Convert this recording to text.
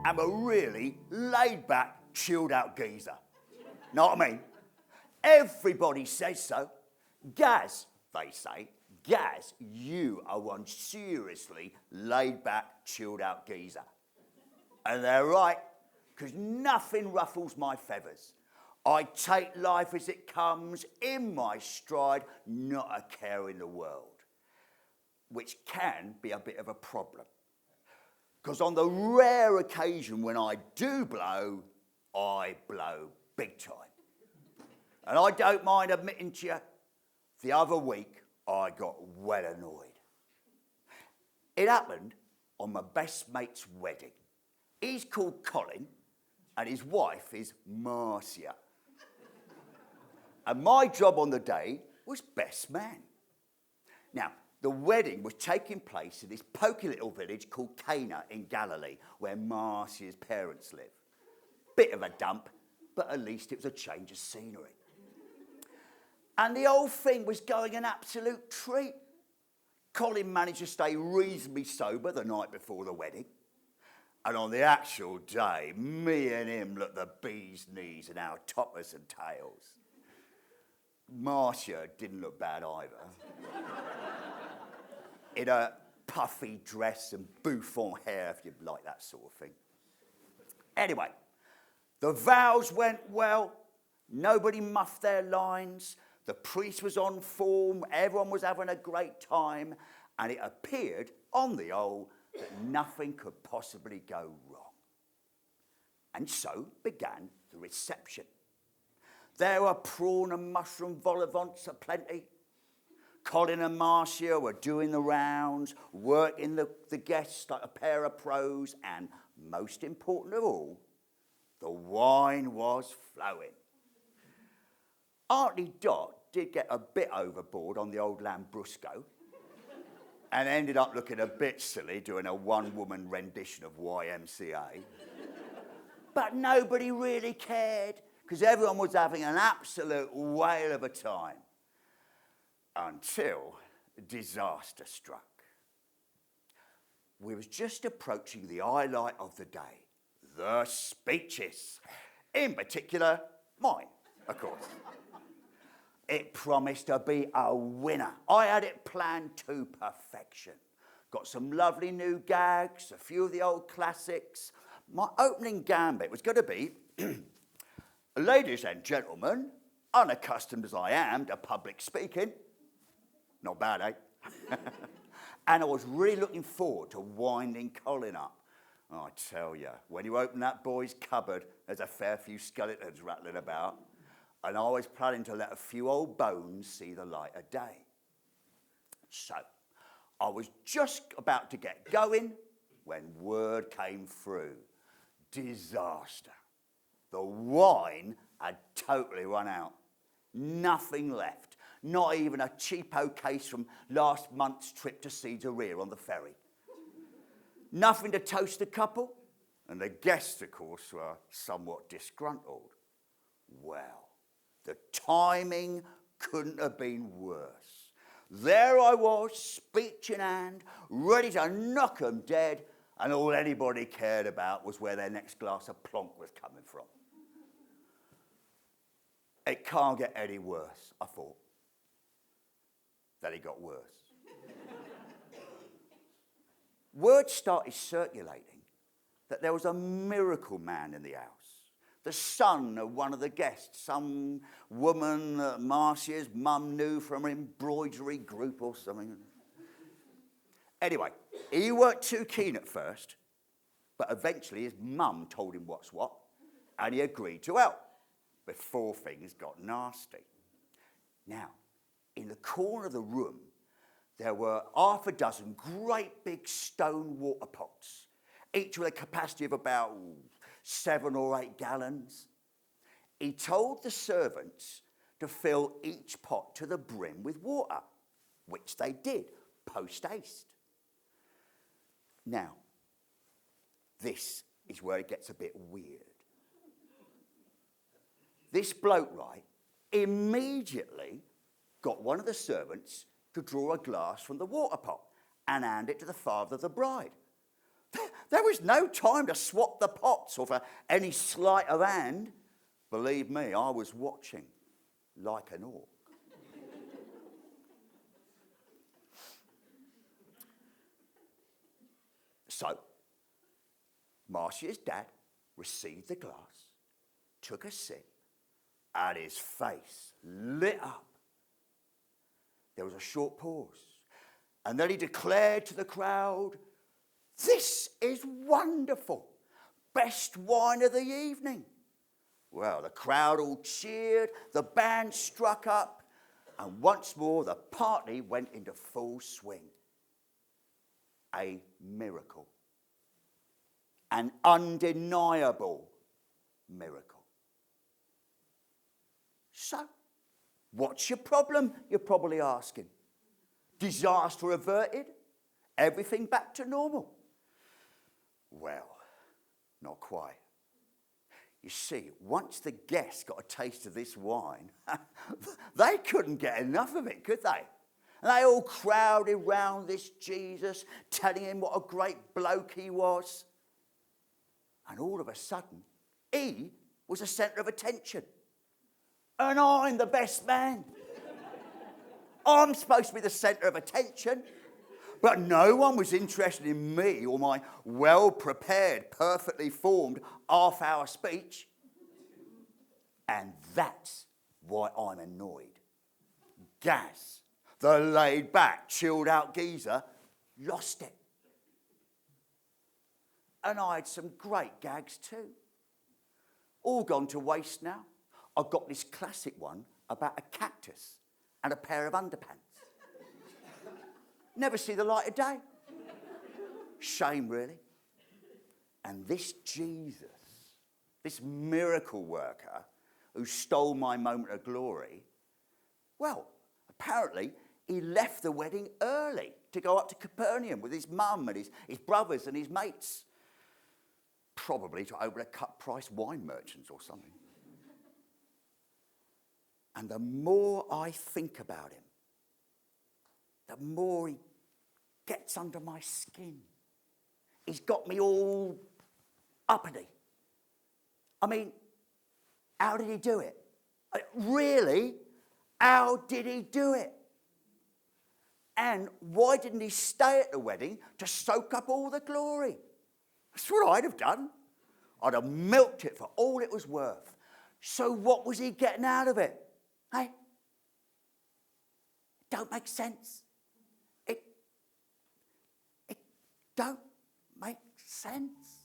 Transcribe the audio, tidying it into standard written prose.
I'm a really laid-back, chilled-out geezer. Know what I mean? Everybody says so. Gaz, they say, Gaz, you are one seriously laid-back, chilled-out geezer. And they're right, because nothing ruffles my feathers. I take life as it comes, in my stride, not a care in the world. Which can be a bit of a problem. Because on the rare occasion when I do blow, I blow big time. And I don't mind admitting to you, the other week I got well annoyed. It happened on my best mate's wedding. He's called Colin, and his wife is Marcia. And my job on the day was best man. Now, the wedding was taking place in this poky little village called Cana in Galilee, where Marcia's parents live. Bit of a dump, but at least it was a change of scenery. And the whole thing was going an absolute treat. Colin managed to stay reasonably sober the night before the wedding. And on the actual day, me and him looked the bee's knees in our toppers and tails. Marcia didn't look bad either. In a puffy dress and bouffant hair, if you like that sort of thing. Anyway, the vows went well. Nobody muffed their lines. The priest was on form. Everyone was having a great time. And it appeared, on the whole, that nothing could possibly go wrong. And so began the reception. There were prawn and mushroom vol au vents aplenty. Colin and Marcia were doing the rounds, working the guests like a pair of pros, and most important of all, the wine was flowing. Auntie Dot did get a bit overboard on the old Lambrusco and ended up looking a bit silly doing a one-woman rendition of YMCA. But nobody really cared, because everyone was having an absolute whale of a time. Until disaster struck. We was just approaching the highlight of the day, the speeches. In particular, mine, of course. It promised to be a winner. I had it planned to perfection. Got some lovely new gags, a few of the old classics. My opening gambit was going to be, ladies and gentlemen, unaccustomed as I am to public speaking, not bad, eh? And I was really looking forward to winding Colin up. Oh, I tell you, when you open that boy's cupboard, there's a fair few skeletons rattling about. And I was planning to let a few old bones see the light of day. So, I was just about to get going when word came through. Disaster. The wine had totally run out. Nothing left. Not even a cheapo case from last month's trip to Cedar on the ferry. Nothing to toast the couple, and the guests, of course, were somewhat disgruntled. Well, the timing couldn't have been worse. There I was, speech in hand, ready to knock 'em dead, and all anybody cared about was where their next glass of plonk was coming from. It can't get any worse, I thought. That it got worse. Word started circulating that there was a miracle man in the house, the son of one of the guests, some woman that Marcia's mum knew from an embroidery group or something. Anyway, he weren't too keen at first, but eventually his mum told him what's what, and he agreed to help before things got nasty. Now, in the corner of the room, there were half a dozen great big stone water pots, each with a capacity of about 7 or 8 gallons. He told the servants to fill each pot to the brim with water, which they did, post-haste. Now, this is where it gets a bit weird. This bloke, right, immediately got one of the servants to draw a glass from the water pot and hand it to the father of the bride. There was no time to swap the pots or for any sleight of hand. Believe me, I was watching like an hawk. So, Marcia's dad received the glass, took a sip, and his face lit up. There was a short pause, and then he declared to the crowd, "This is wonderful. Best wine of the evening." Well, the crowd all cheered, the band struck up, and once more the party went into full swing. A miracle. An undeniable miracle. So, what's your problem, you're probably asking? Disaster averted? Everything back to normal? Well, not quite. You see, once the guests got a taste of this wine, they couldn't get enough of it, could they? And they all crowded round this Jesus, telling him what a great bloke he was. And all of a sudden, he was the centre of attention. And I'm the best man. I'm supposed to be the centre of attention. But no one was interested in me or my well-prepared, perfectly formed half-hour speech. And that's why I'm annoyed. Gaz, the laid-back, chilled-out geezer, lost it. And I had some great gags too. All gone to waste now. I've got this classic one about a cactus and a pair of underpants. Never see the light of day. Shame, really. And this Jesus, this miracle worker who stole my moment of glory, well, apparently he left the wedding early to go up to Capernaum with his mum and his brothers and his mates. Probably to open a cut-price wine merchants or something. And the more I think about him, the more he gets under my skin. He's got me all uppity. I mean, how did he do it? Really? How did he do it? And why didn't he stay at the wedding to soak up all the glory? That's what I'd have done. I'd have milked it for all it was worth. So what was he getting out of it? Hey? It don't make sense. It don't make sense.